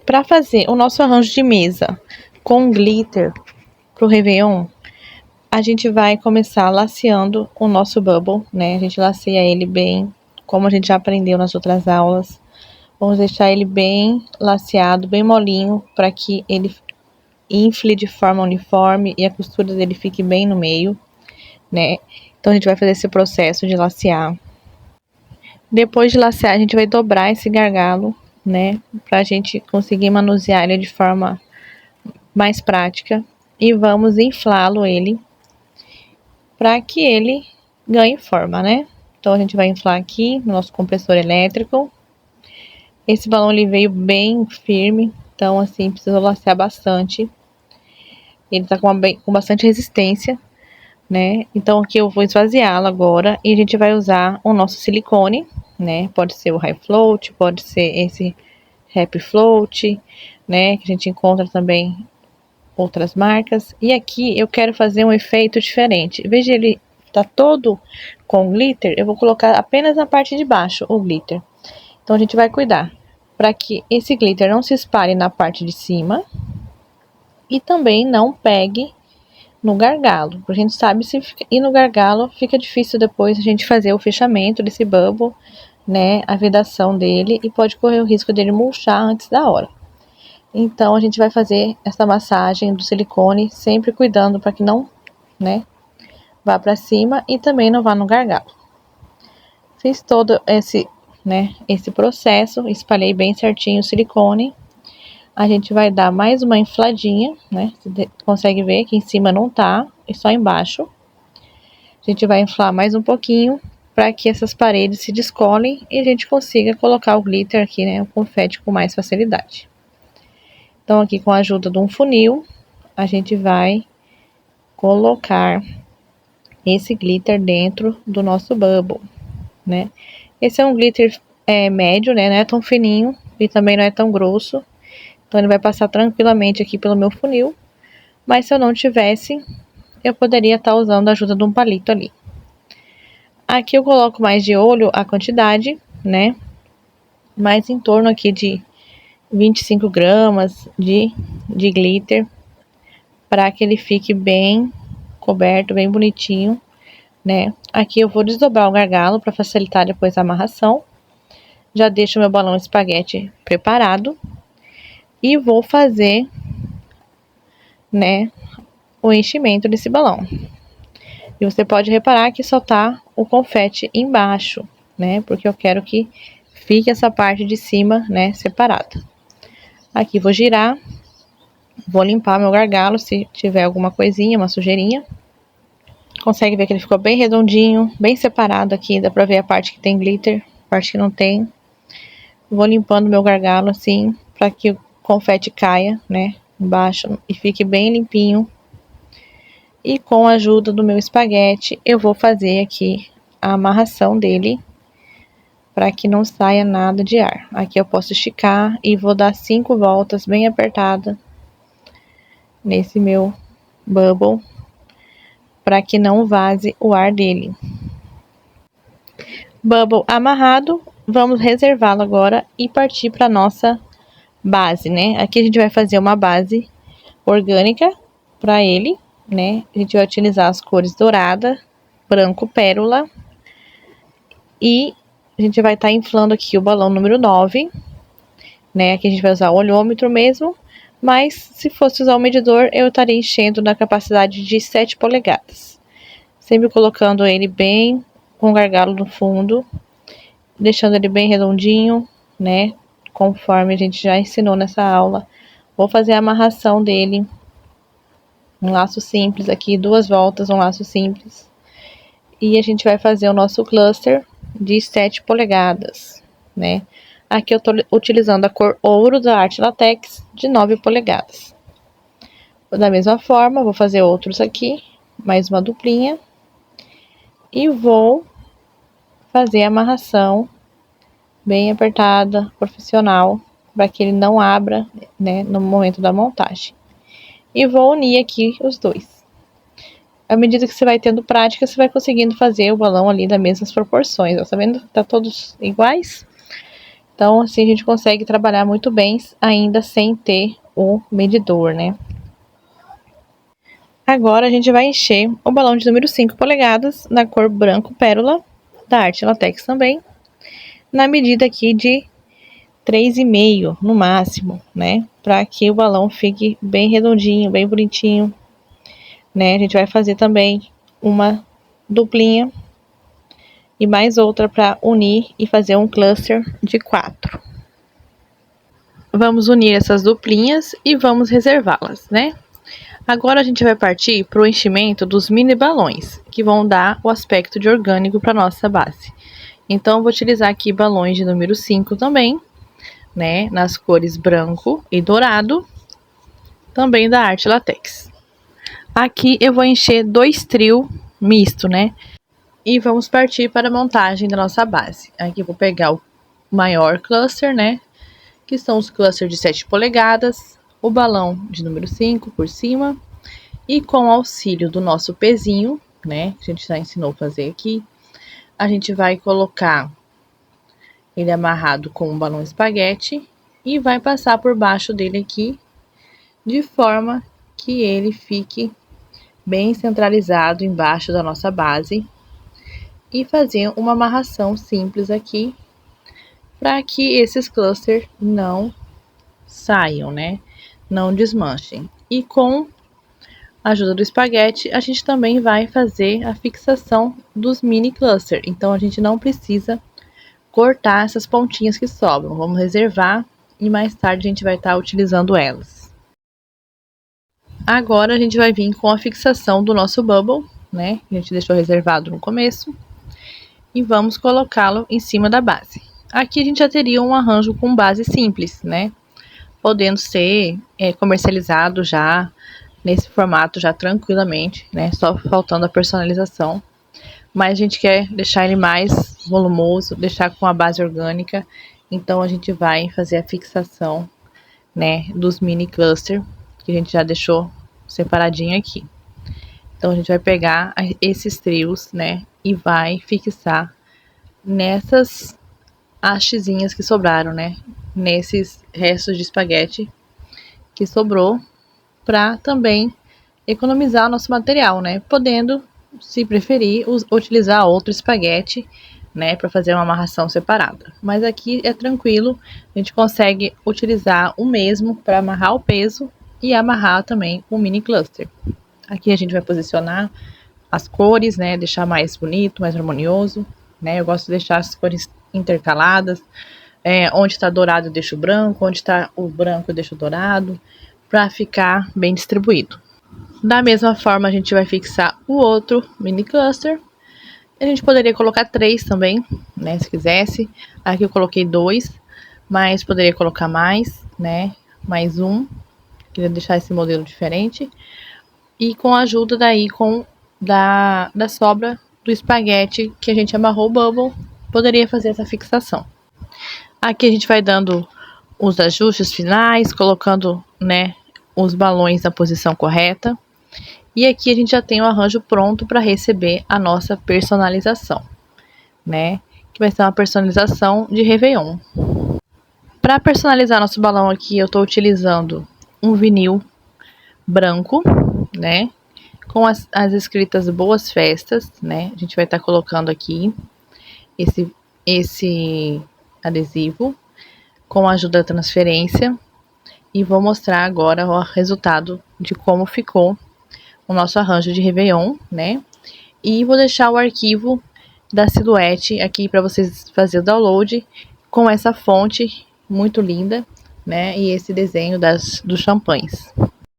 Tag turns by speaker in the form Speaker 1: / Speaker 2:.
Speaker 1: Para fazer o nosso arranjo de mesa com glitter pro Réveillon, a gente vai começar laceando o nosso bubble, né? A gente laceia ele bem, como a gente já aprendeu nas outras aulas. Vamos deixar ele bem laceado, bem molinho, para que ele infle de forma uniforme e a costura dele fique bem no meio, né? Então a gente vai fazer esse processo de lacear. Depois de lacear, a gente vai dobrar esse gargalo, né? Pra gente conseguir manusear ele de forma mais prática. E vamos inflá-lo ele, para que ele ganhe forma, né? Então a gente vai inflar aqui no nosso compressor elétrico. Esse balão ele veio bem firme, então assim, precisa lacear bastante. Ele tá com bastante resistência, né? Então aqui eu vou esvaziá-lo agora e a gente vai usar o nosso silicone, né? Pode ser o High Float, pode ser esse Happy Float, né? Que a gente encontra também outras marcas. E aqui eu quero fazer um efeito diferente. Veja, ele tá todo com glitter, eu vou colocar apenas na parte de baixo o glitter. Então a gente vai cuidar para que esse glitter não se espalhe na parte de cima e também não pegue no gargalo. A gente sabe se ir no gargalo fica difícil depois a gente fazer o fechamento desse bubble, né, a vedação dele, e pode correr o risco dele murchar antes da hora. Então a gente vai fazer essa massagem do silicone, sempre cuidando para que não, né, vá para cima e também não vá no gargalo. Fiz todo esse processo, espalhei bem certinho o silicone. A gente vai dar mais uma infladinha, né? Você consegue ver que em cima não tá, e só embaixo. A gente vai inflar mais um pouquinho para que essas paredes se descolem e a gente consiga colocar o glitter aqui, né? O confete com mais facilidade. Então aqui com a ajuda de um funil, a gente vai colocar esse glitter dentro do nosso bubble, né? Esse é um glitter médio, né? Não é tão fininho e também não é tão grosso. Então ele vai passar tranquilamente aqui pelo meu funil. Mas se eu não tivesse, eu poderia estar usando a ajuda de um palito ali. Aqui eu coloco mais de olho a quantidade, né? Mais em torno aqui de 25 gramas de glitter, para que ele fique bem coberto, bem bonitinho, né? Aqui eu vou desdobrar o gargalo para facilitar depois a amarração. Já deixo meu balão espaguete preparado e vou fazer, né, o enchimento desse balão. E você pode reparar que só tá o confete embaixo, né? Porque eu quero que fique essa parte de cima, né, separada. Aqui vou girar, vou limpar meu gargalo se tiver alguma coisinha, uma sujeirinha. Consegue ver que ele ficou bem redondinho, bem separado aqui, dá pra ver a parte que tem glitter, a parte que não tem. Vou limpando meu gargalo assim, para que o confete caia, né, embaixo e fique bem limpinho. E com a ajuda do meu espaguete, eu vou fazer aqui a amarração dele, para que não saia nada de ar. Aqui eu posso esticar e vou dar 5 voltas bem apertada nesse meu bubble, para que não vaze o ar dele. Bubble amarrado, vamos reservá-lo agora e partir para nossa base, né? Aqui a gente vai fazer uma base orgânica para ele, né? A gente vai utilizar as cores dourada, branco pérola, e a gente vai estar inflando aqui o balão número 9, né? Aqui a gente vai usar o olhômetro mesmo, mas se fosse usar o medidor, eu estaria enchendo na capacidade de 7 polegadas. Sempre colocando ele bem com o gargalo no fundo, deixando ele bem redondinho, né? Conforme a gente já ensinou nessa aula. Vou fazer a amarração dele, um laço simples aqui, 2 voltas, um laço simples. E a gente vai fazer o nosso cluster de 7 polegadas, né? Aqui eu tô utilizando a cor ouro da Arte Latex de 9 polegadas. Da mesma forma, vou fazer outros aqui, mais uma duplinha. E vou fazer a amarração bem apertada, profissional, para que ele não abra, né, no momento da montagem. E vou unir aqui os dois. À medida que você vai tendo prática, você vai conseguindo fazer o balão ali das mesmas proporções. Ó, tá vendo? Tá todos iguais? Então, assim, a gente consegue trabalhar muito bem, ainda sem ter o medidor, né? Agora, a gente vai encher o balão de número 5 polegadas, na cor branco pérola, da Arte Latex também, na medida aqui de 3,5 no máximo, né? Para que o balão fique bem redondinho, bem bonitinho, né? A gente vai fazer também uma duplinha e mais outra para unir e fazer um cluster de 4. Vamos unir essas duplinhas e vamos reservá-las, né? Agora a gente vai partir para o enchimento dos mini balões, que vão dar o aspecto de orgânico para nossa base. Então, eu vou utilizar aqui balões de número 5 também, né? Nas cores branco e dourado, também da Arte Latex. Aqui eu vou encher 2 trios misto, né? E vamos partir para a montagem da nossa base. Aqui eu vou pegar o maior cluster, né? Que são os clusters de 7 polegadas, o balão de número 5 por cima, e com o auxílio do nosso pezinho, né? Que a gente já ensinou a fazer aqui, a gente vai colocar ele amarrado com um balão espaguete e vai passar por baixo dele aqui, de forma que ele fique bem centralizado embaixo da nossa base, e fazer uma amarração simples aqui, para que esses clusters não saiam, né? Não desmanchem. E com a ajuda do espaguete, a gente também vai fazer a fixação dos mini clusters. Então, a gente não precisa cortar essas pontinhas que sobram. Vamos reservar e mais tarde a gente vai estar utilizando elas. Agora, a gente vai vir com a fixação do nosso bubble, né? A gente deixou reservado no começo. E vamos colocá-lo em cima da base. Aqui a gente já teria um arranjo com base simples, né? Podendo ser comercializado já nesse formato já tranquilamente, né? Só faltando a personalização. Mas a gente quer deixar ele mais volumoso, deixar com a base orgânica. Então a gente vai fazer a fixação, né, dos mini cluster, que a gente já deixou separadinho aqui. Então a gente vai pegar esses trios, né, e vai fixar nessas hastezinhas que sobraram, né? Nesses restos de espaguete que sobrou, para também economizar o nosso material, né? Podendo, se preferir, utilizar outro espaguete, né? Para fazer uma amarração separada. Mas aqui é tranquilo, a gente consegue utilizar o mesmo para amarrar o peso e amarrar também o mini cluster. Aqui a gente vai posicionar as cores, né? Deixar mais bonito, mais harmonioso, né? Eu gosto de deixar as cores intercaladas. Onde está dourado eu deixo branco, onde está o branco eu deixo dourado, para ficar bem distribuído. Da mesma forma, a gente vai fixar o outro mini cluster. A gente poderia colocar 3 também, né, se quisesse. Aqui eu coloquei 2, mas poderia colocar mais, né, mais um. Queria deixar esse modelo diferente. E com a ajuda daí da sobra do espaguete que a gente amarrou o bubble, poderia fazer essa fixação. Aqui a gente vai dando os ajustes finais, colocando, né, os balões na posição correta. E aqui a gente já tem o arranjo pronto para receber a nossa personalização, né? Que vai ser uma personalização de Réveillon. Para personalizar nosso balão aqui, eu estou utilizando um vinil branco, né? Com as escritas Boas Festas, né? A gente vai estar colocando aqui esse adesivo com a ajuda da transferência, e vou mostrar agora o resultado de como ficou o nosso arranjo de Réveillon, né? E vou deixar o arquivo da silhuete aqui para vocês fazerem o download com essa fonte muito linda, né? E esse desenho dos champanhes.